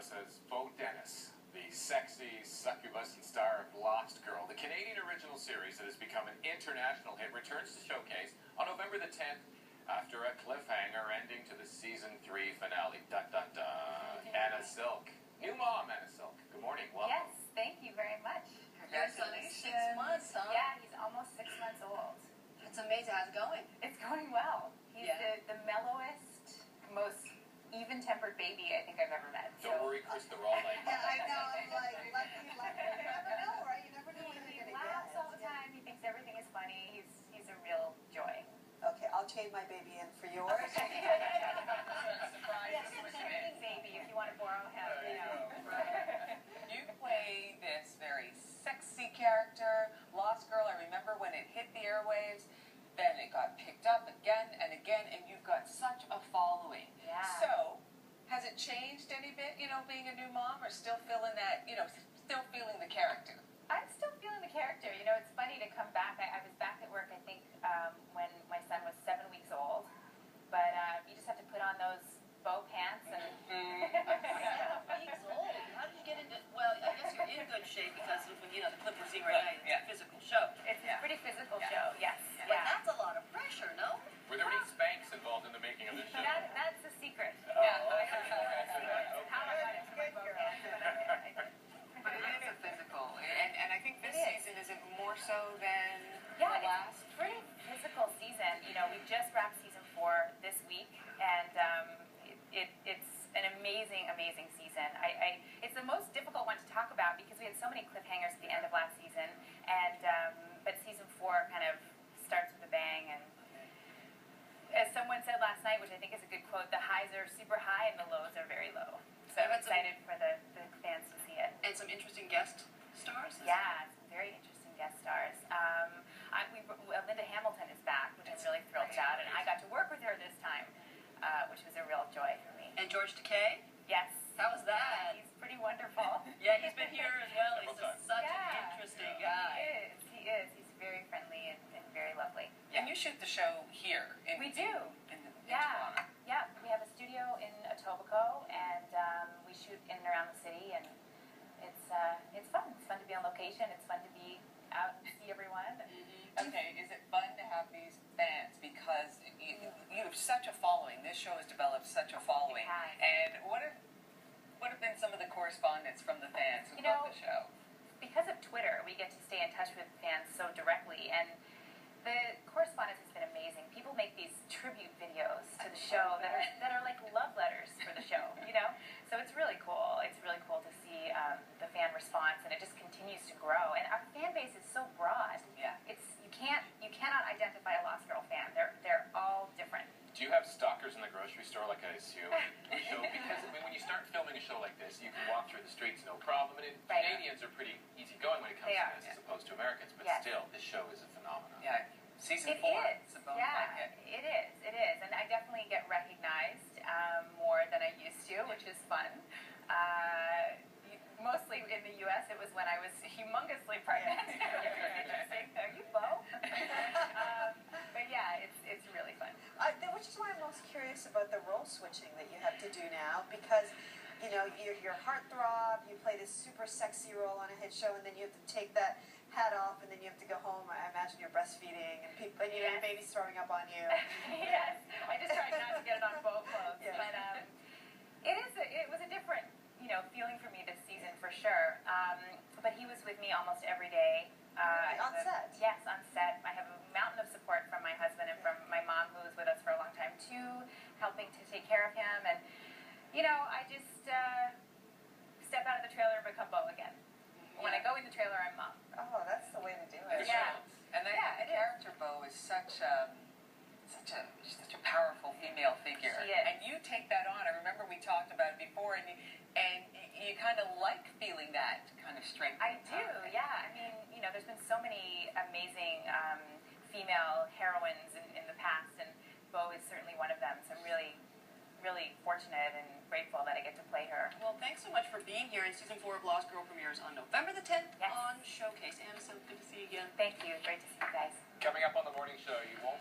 us as Bo Dennis, the sexy succubus and star of Lost Girl. The Canadian original series that has become an international hit returns to Showcase on November the 10th after a cliffhanger ending to the season 3 finale. Dun, dun, dun. Anna Silk. New mom, Anna Silk. Good morning. Welcome. Yes, thank you very much. Congratulations. 6 months, huh? Yeah, he's almost 6 months old. That's amazing. How's it going? It's going well. He's the mellowest, most even-tempered baby I think I've ever met. Don't worry, Chris, they're all like Yeah, I know. I'm like, lucky. You never know, right? You never know what you're He going to laughs get. all the time. He thinks everything is funny. He's a real joy. Okay, I'll trade my baby in for yours. Surprise. Baby, if you want to borrow him, you know. You play this very sexy character, Lost Girl. I remember when it hit the airwaves, then it got picked up again and again, and you've got such a following. Yeah. So, has it changed any bit, being a new mom, or still feeling that, still feeling the character? I'm still feeling the character. You know, it's funny to come back. I was back at work, I think, when my son was 7 weeks old. But you just have to put on those bow pants and... 7 weeks old? How did you get into... Well, I guess you're in good shape because of, the clip we're seeing right now. It's a physical show. It's a pretty physical show, yes. But that's a lot of pressure, no? Were there any spanks involved in the making of this show? That's the secret. Oh, okay. How I got into my bow pants, but I did. But it is a physical, and I think this season is it more so than the last? It's a pretty physical season. You know, we just wrapped season 4 this week, and it's an amazing, amazing season. It's the most difficult one to talk about because we had so many cliffhangers at the end of last season, and but season 4 kind of starts with a bang. And as someone said last night, which I think is a good quote, the highs are super high and the lows are very low. So I'm excited for the fans to see it. And some interesting guest stars? Yeah, some very interesting guest stars. Linda Hamilton is back, which I'm really thrilled about, and I got to work with her this time, which was a real joy for me. And George Takei? Yes. How was that? He's pretty wonderful. Yeah, he's been here as well. He's such an Yeah. interesting guy. He is. He's very friendly and very lovely. And you shoot the show here. We do. In Yeah. Toronto. Yeah, we have a studio in Etobicoke, and we shoot in and around the city, and it's fun. It's fun to be on location. It's fun to be out and see everyone. Okay, is it fun to have these fans because you have such a following? This show has developed such a following. It has. And what have been some of the correspondence from the fans who love the show? Because of Twitter, we get to stay in touch with fans so directly, and the correspondence has been amazing. People make these tribute videos to the show that are like love letters for the show, So it's really cool. It's really cool to see the fan response, and it just continues to grow. And our fan base is so broad. Yeah. You cannot identify a Lost Girl fan. They're all different. Do you have stalkers in the grocery store like I assume? Because when you start filming a show like this, you can walk through the streets no problem. And Canadians are pretty easygoing when it comes to this as opposed to Americans. But still, this show is a phenomenon. Yeah. Season 4. Is. It's a bona fide hit. It is. It is. And I definitely get recognized more than I used to, which is fun. Mostly in the U.S., it was when I was humongously pregnant. Interesting. Are you Bo? But yeah, it's really fun. Which is why I'm most curious about the role switching that you have to do now, because you're heartthrob, you play this super sexy role on a hit show, and then you have to take that hat off, and then you have to go home. I imagine you're breastfeeding, and your baby's throwing up on you. Yes, I just tried not to get it on both clothes, but it was a different feeling for me this season for sure. But he was with me almost every day. On set? Yes, on set. I have a mountain of support from my husband and from my mom, who was with us for a long time too, helping to take care of him. And I just step out of the trailer and become Bo again. When I go in the trailer, I'm mom. Oh, that's the way to do it. Yeah. And the character Bo is such a powerful female figure. She is. And you take that on. I remember we talked about it before, and you kind of like feeling that kind of strength. I do, yeah. I mean, there's been so many amazing female heroines in the past, and Bo is certainly one of them. So I'm really, really fortunate and grateful that I get to play her. Well, thanks so much for being here. And season 4 of Lost Girl premieres on November the 10th on Showcase. Anna, so good to see you again. Thank you. Great to see you guys. Coming up on the morning show, you won't